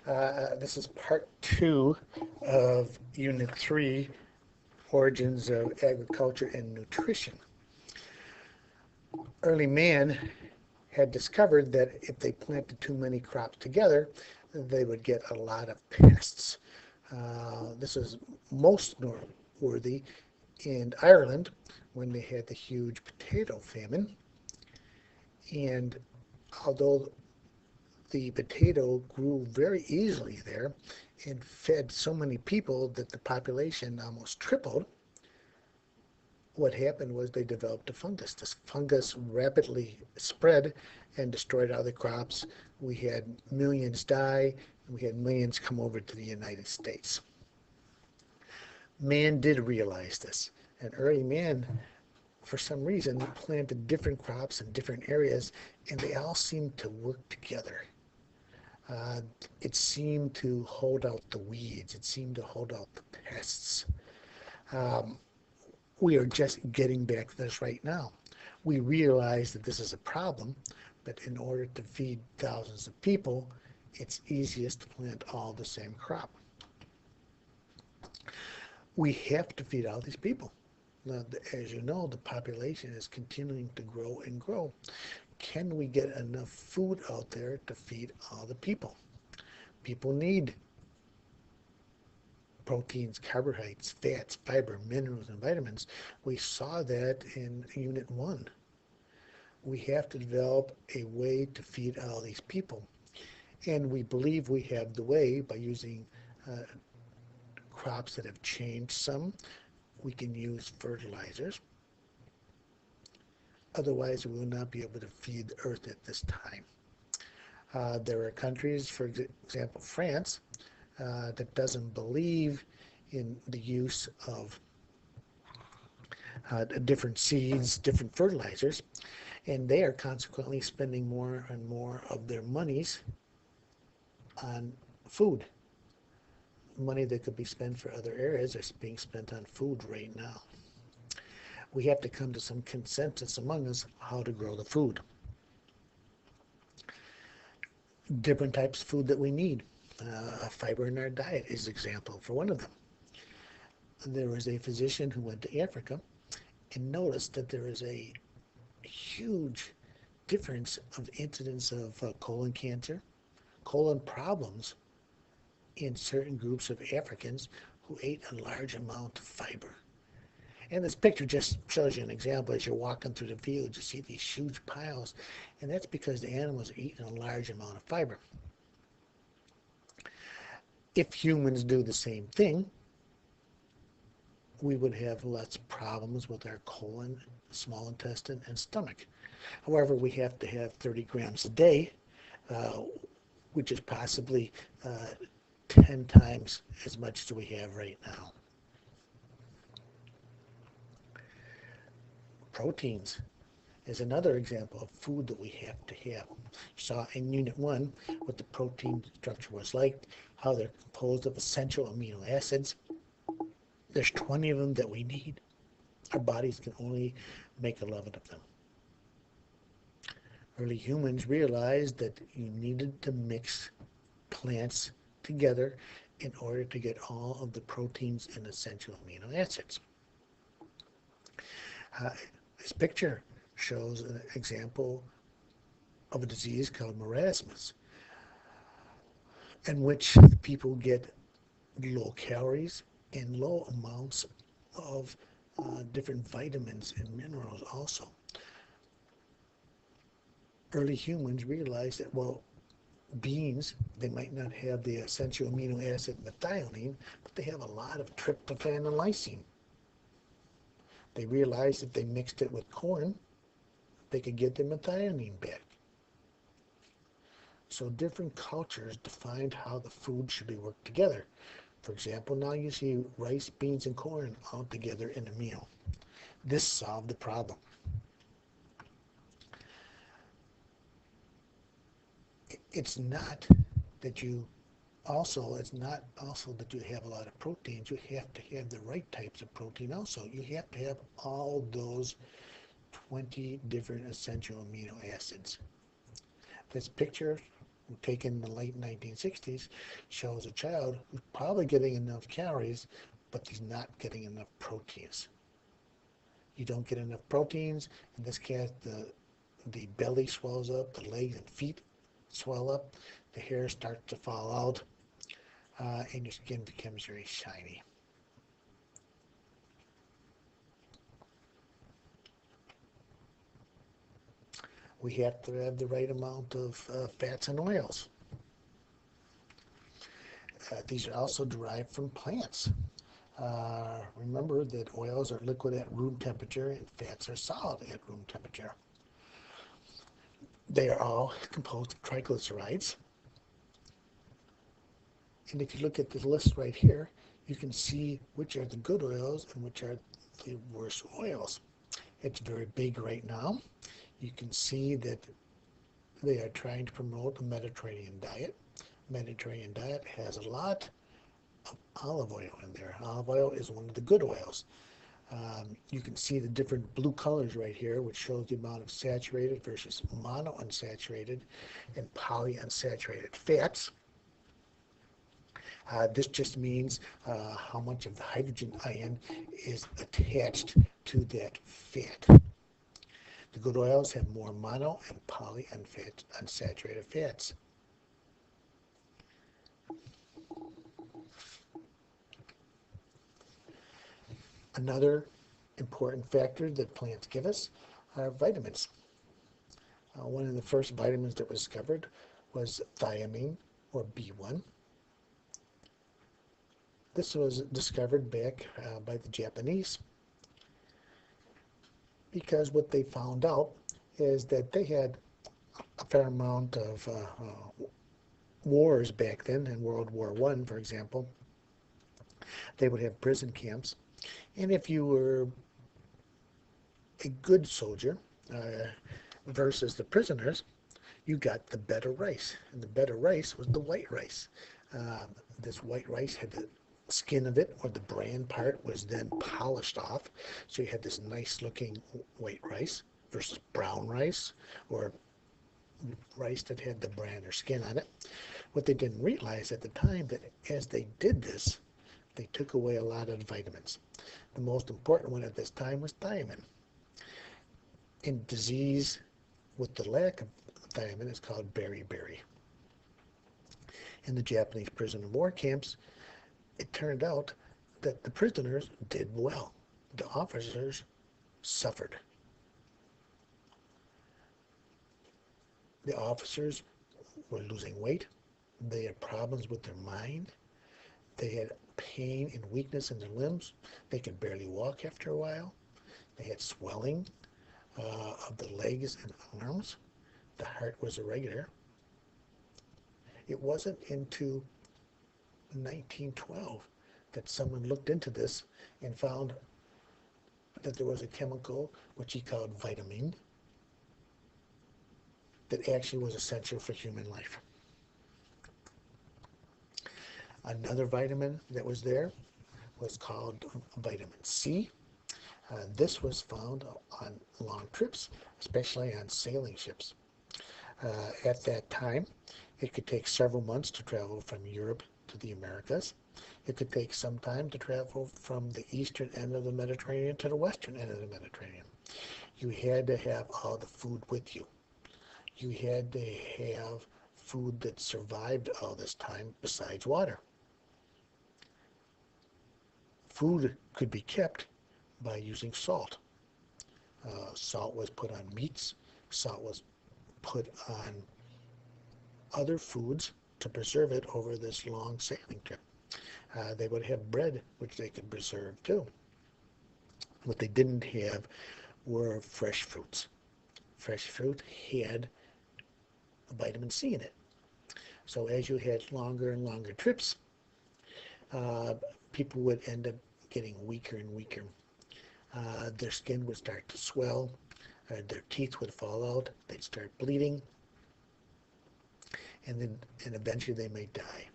This is part two of Unit 3, Origins of Agriculture and Nutrition. Early man had discovered that if they planted too many crops together, they would get a lot of pests. This is most noteworthy in Ireland when they had the huge potato famine. And although the potato grew very easily there and fed so many people that the population almost tripled, what happened was they developed a fungus. This fungus rapidly spread and destroyed all the crops. We had millions die, and we had millions come over to the United States. Man did realize this, and early man, for some reason, planted different crops in different areas, and they all seemed to work together. Uh, it seemed to hold out the weeds. It seemed to hold out the pests. Um, we are just getting back to this right now. We realize that this is a problem, but in order to feed thousands of people, it's easiest to plant all the same crop. We have to feed all these people. Now, as you know, the population is continuing to grow and grow. Can we get enough food out there to feed all the people? People need proteins, carbohydrates, fats, fiber, minerals, and vitamins. We saw that in Unit 1. We have to develop a way to feed all these people. And we believe we have the way by using crops that have changed some. We can use fertilizers. Otherwise, we will not be able to feed the earth at this time. There are countries, for example, France, that doesn't believe in the use of different seeds, different fertilizers, and they are consequently spending more and more of their monies on food. Money that could be spent for other areas is being spent on food right now. We have to come to some consensus among us how to grow the food. Different types of food that we need. Fiber in our diet is an example for one of them. There was a physician who went to Africa and noticed that there is a huge difference of incidence of colon cancer, colon problems in certain groups of Africans who ate a large amount of fiber. And this picture just shows you an example. As you're walking through the fields, you see these huge piles, and that's because the animals are eating a large amount of fiber. If humans do the same thing, we would have less problems with our colon, small intestine, and stomach. However, we have to have 30 grams a day, uh, which is possibly 10 times as much as we have right now. Proteins is another example of food that we have to have. You saw in Unit 1 what the protein structure was like, how they're composed of essential amino acids. There's 20 of them that we need. Our bodies can only make 11 of them. Early humans realized that you needed to mix plants together in order to get all of the proteins and essential amino acids. This picture shows an example of a disease called marasmus, in which people get low calories and low amounts of different vitamins and minerals also. Early humans realized that, well, beans, they might not have the essential amino acid methionine, but they have a lot of tryptophan and lysine. They realized if they mixed it with corn, they could get the methionine back. So different cultures defined how the food should be worked together. For example, now you see rice, beans, and corn all together in a meal. This solved the problem. It's not that you it's not also that you have a lot of proteins. You have to have the right types of protein also. You have to have all those 20 different essential amino acids. This picture taken in the late 1960s shows a child who's probably getting enough calories, but he's not getting enough proteins. You don't get enough proteins. In this case, the belly swells up, the legs and feet swell up, the hair starts to fall out, and your skin becomes very shiny. We have to have the right amount of fats and oils. These are also derived from plants. Remember that oils are liquid at room temperature and fats are solid at room temperature. They are all composed of triglycerides. And if you look at the list right here, you can see which are the good oils and which are the worst oils. It's very big right now. You can see that they are trying to promote a Mediterranean diet. Mediterranean diet has a lot of olive oil in there. Olive oil is one of the good oils. You can see the different blue colors right here, which shows the amount of saturated versus monounsaturated and polyunsaturated fats. This just means how much of the hydrogen ion is attached to that fat. The good oils have more mono and polyunsaturated fats. Another important factor that plants give us are vitamins. One of the first vitamins that was discovered was thiamine, or B1. This was discovered back by the Japanese because what they found out is that they had a fair amount of wars back then. In World War I, for example. They would have prison camps, and if you were a good soldier versus the prisoners, you got the better rice, and the better rice was the white rice. This white rice had the skin of it, or the bran part, was then polished off, so you had this nice looking white rice versus brown rice, or rice that had the bran or skin on it. What they didn't realize at the time, that as they did this, they took away a lot of vitamins. The most important one at this time was thiamine. In disease with the lack of thiamine, it's called beriberi. In the Japanese prison and war camps, it turned out that the prisoners did well. The officers suffered. The officers were losing weight. They had problems with their mind. They had pain and weakness in their limbs. They could barely walk after a while. They had swelling of the legs and arms. The heart was irregular. It wasn't into 1912 that someone looked into this and found that there was a chemical which he called vitamin that actually was essential for human life. Another vitamin that was there was called vitamin C. This was found on long trips, especially on sailing ships. At that time, it could take several months to travel from Europe to the Americas. It could take some time to travel from the eastern end of the Mediterranean to the western end of the Mediterranean. You had to have all the food with you. You had to have food that survived all this time besides water. Food could be kept by using salt. Salt was put on meats. Salt was put on other foods to preserve it over this long sailing trip. They would have bread, which they could preserve too. What they didn't have were fresh fruits. Fresh fruit had vitamin C in it. So as you had longer and longer trips, people would end up getting weaker and weaker. Their skin would start to swell. Their teeth would fall out. They'd start bleeding. And eventually they may die.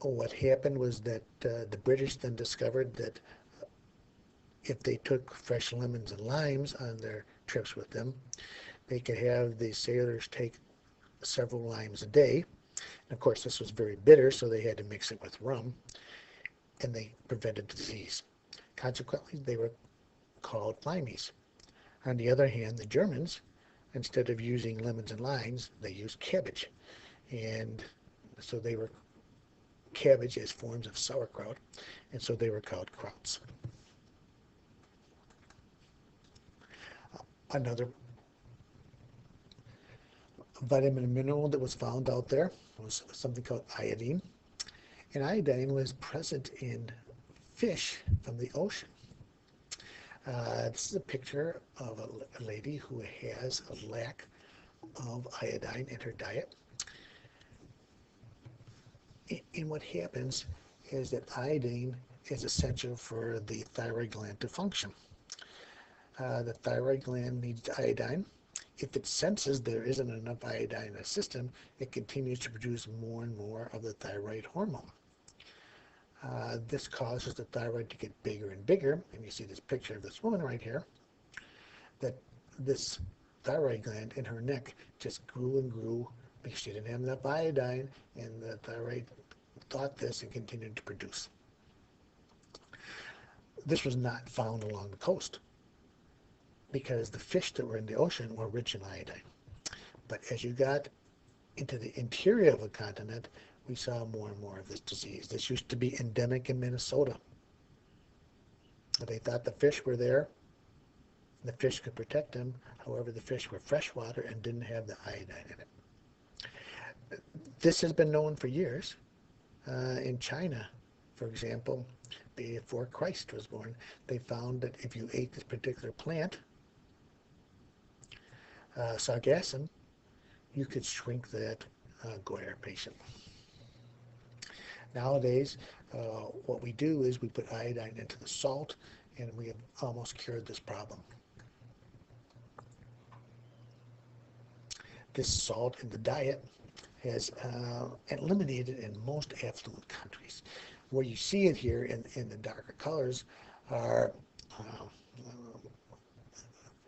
What happened was that the British then discovered that if they took fresh lemons and limes on their trips with them, they could have the sailors take several limes a day. And of course, this was very bitter, so they had to mix it with rum, and they prevented disease. Consequently, they were called limeys. On the other hand, the Germans, instead of using lemons and limes, they used cabbage. And so they were cabbage as forms of sauerkraut, and so they were called krauts. Another vitamin and mineral that was found out there was something called iodine. And iodine was present in fish from the ocean. This is a picture of a lady who has a lack of iodine in her diet. And what happens is that iodine is essential for the thyroid gland to function. The thyroid gland needs iodine. If it senses there isn't enough iodine in the system, it continues to produce more and more of the thyroid hormone. This causes the thyroid to get bigger and bigger, and you see this picture of this woman right here, that this thyroid gland in her neck just grew and grew because she didn't have enough iodine, and the thyroid thought this and continued to produce. This was not found along the coast because the fish that were in the ocean were rich in iodine. But as you got into the interior of the continent, we saw more and more of this disease. This used to be endemic in Minnesota. They thought the fish were there. The fish could protect them. However, the fish were freshwater and didn't have the iodine in it. This has been known for years. In China, for example, before Christ was born, they found that if you ate this particular plant, sargassum, you could shrink that goiter patient. Nowadays, what we do is we put iodine into the salt, and we have almost cured this problem. This salt in the diet has eliminated in most affluent countries. Where you see it here in the darker colors are,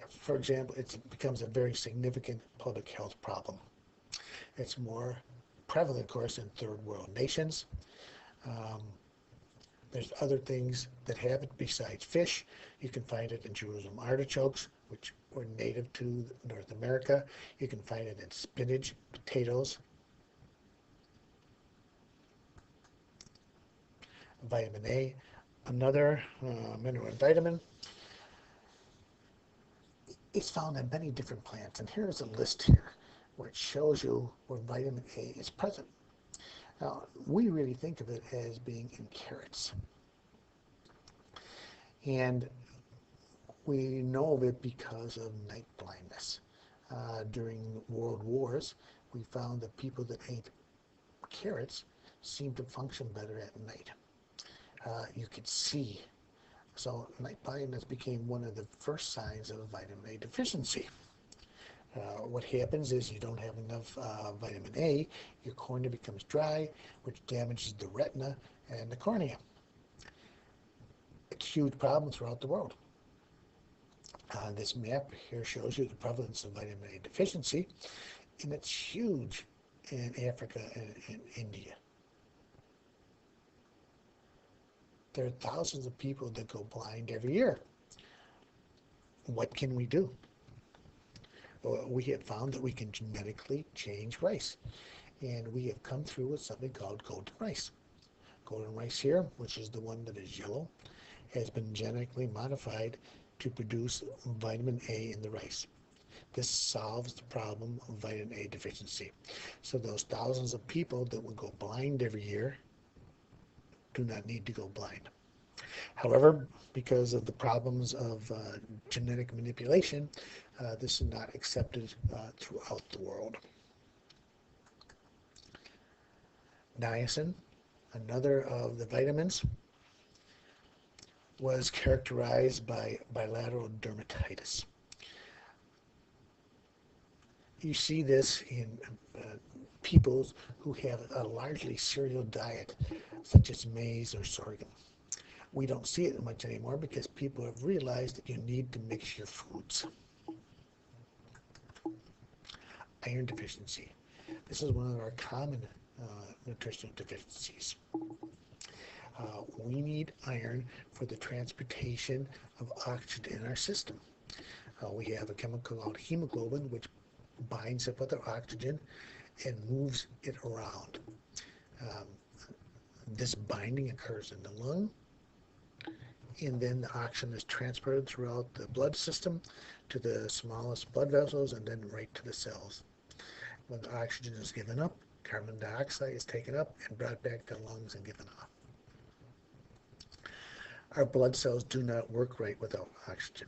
for example, it becomes a very significant public health problem. It's more prevalent, of course, in third world nations. There's other things that have it besides fish. You can find it in Jerusalem artichokes, which were native to North America. You can find it in spinach, potatoes. Vitamin A, another mineral and vitamin. It's found in many different plants, and here's a list here where it shows you where vitamin A is present. Now, we really think of it as being in carrots. And we know of it because of night blindness. During world wars, we found that people that ate carrots seemed to function better at night. You could see. So night blindness became one of the first signs of vitamin A deficiency. What happens is you don't have enough vitamin A, your cornea becomes dry, which damages the retina and the cornea. It's a huge problem throughout the world. This map here shows you the prevalence of vitamin A deficiency, and it's huge in Africa and in India. There are thousands of people that go blind every year. What can we do? Well, we have found that we can genetically change rice, and we have come through with something called golden rice. Golden rice here, which is the one that is yellow, has been genetically modified to produce vitamin A in the rice. This solves the problem of vitamin A deficiency. So those thousands of people that will go blind every year do not need to go blind. However, because of the problems of genetic manipulation, this is not accepted throughout the world. Niacin, another of the vitamins, was characterized by bilateral dermatitis. You see this in people who have a largely cereal diet, such as maize or sorghum. We don't see it much anymore because people have realized that you need to mix your foods. Iron deficiency. This is one of our common nutritional deficiencies. We need iron for the transportation of oxygen in our system. We have a chemical called hemoglobin, which binds up with our oxygen and moves it around. Um, this binding occurs in the lung, and then the oxygen is transported throughout the blood system to the smallest blood vessels and then right to the cells. When the oxygen is given up, carbon dioxide is taken up and brought back to the lungs and given off. Our blood cells do not work right without oxygen.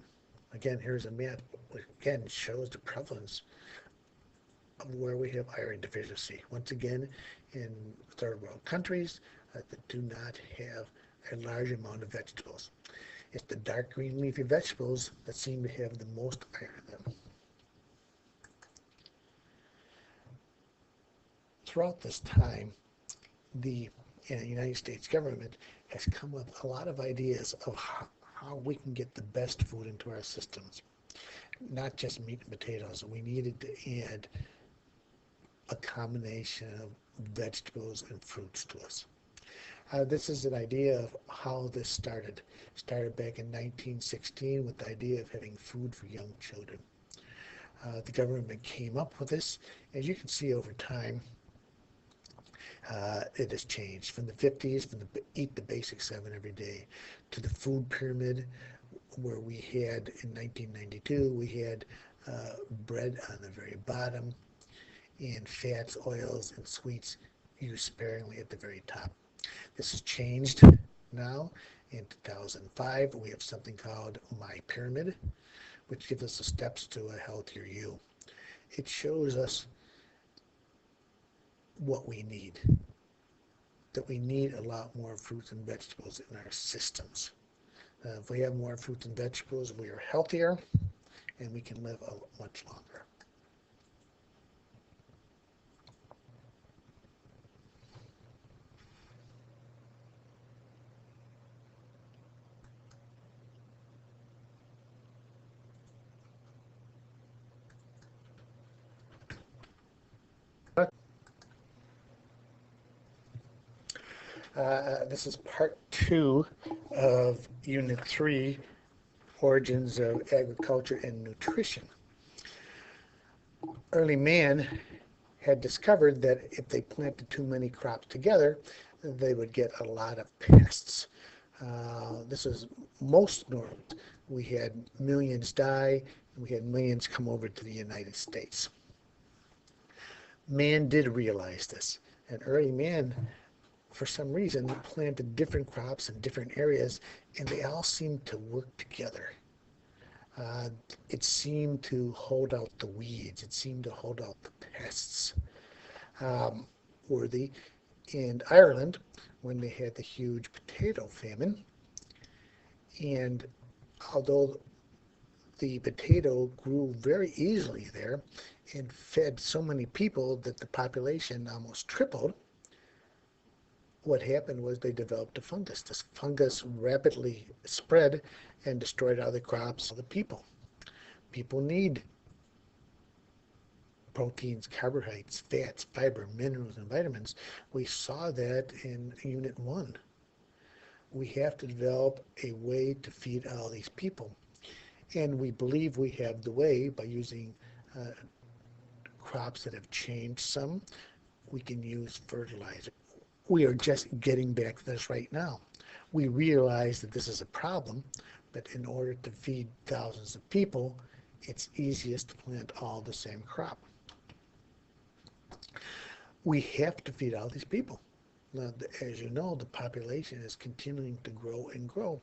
Again, here's a map which again shows the prevalence of where we have iron deficiency. Once again, in third world countries that do not have a large amount of vegetables. It's the dark green leafy vegetables that seem to have the most iron in them. Throughout this time, the United States government has come up with a lot of ideas of how we can get the best food into our systems. Not just meat and potatoes. We needed to add a combination of vegetables and fruits to us. This is an idea of how this started. It started back in 1916 with the idea of having food for young children. The government came up with this. As you can see over time, it has changed from the 50s, from the eat the basic 7 every day, to the food pyramid, where we had in 1992 we had bread on the very bottom and fats, oils, and sweets used sparingly at the very top. This has changed now. In 2005 we have something called My Pyramid, which gives us the steps to a healthier you. It shows us what we need, that we need a lot more fruits and vegetables in our systems. If we have more fruits and vegetables, we are healthier and we can live much longer. This is part 2 of Unit 3, Origins of Agriculture and Nutrition. Early man had discovered that if they planted too many crops together, they would get a lot of pests. This is most normal. We had millions die, and we had millions come over to the United States. Man did realize this, and early man, for some reason, planted different crops in different areas, and they all seemed to work together. It seemed to hold out the weeds. It seemed to hold out the pests. In Ireland, when they had the huge potato famine, and although the potato grew very easily there and fed so many people that the population almost tripled, what happened was they developed a fungus. This fungus rapidly spread and destroyed all the crops of the people. People need proteins, carbohydrates, fats, fiber, minerals, and vitamins. We saw that in Unit 1. We have to develop a way to feed all these people. And we believe we have the way by using crops that have changed some. We can use fertilizer. We are just getting back to this right now. We realize that this is a problem, but in order to feed thousands of people, it's easiest to plant all the same crop. We have to feed all these people. Now, as you know, the population is continuing to grow and grow.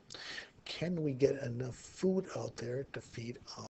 Can we get enough food out there to feed all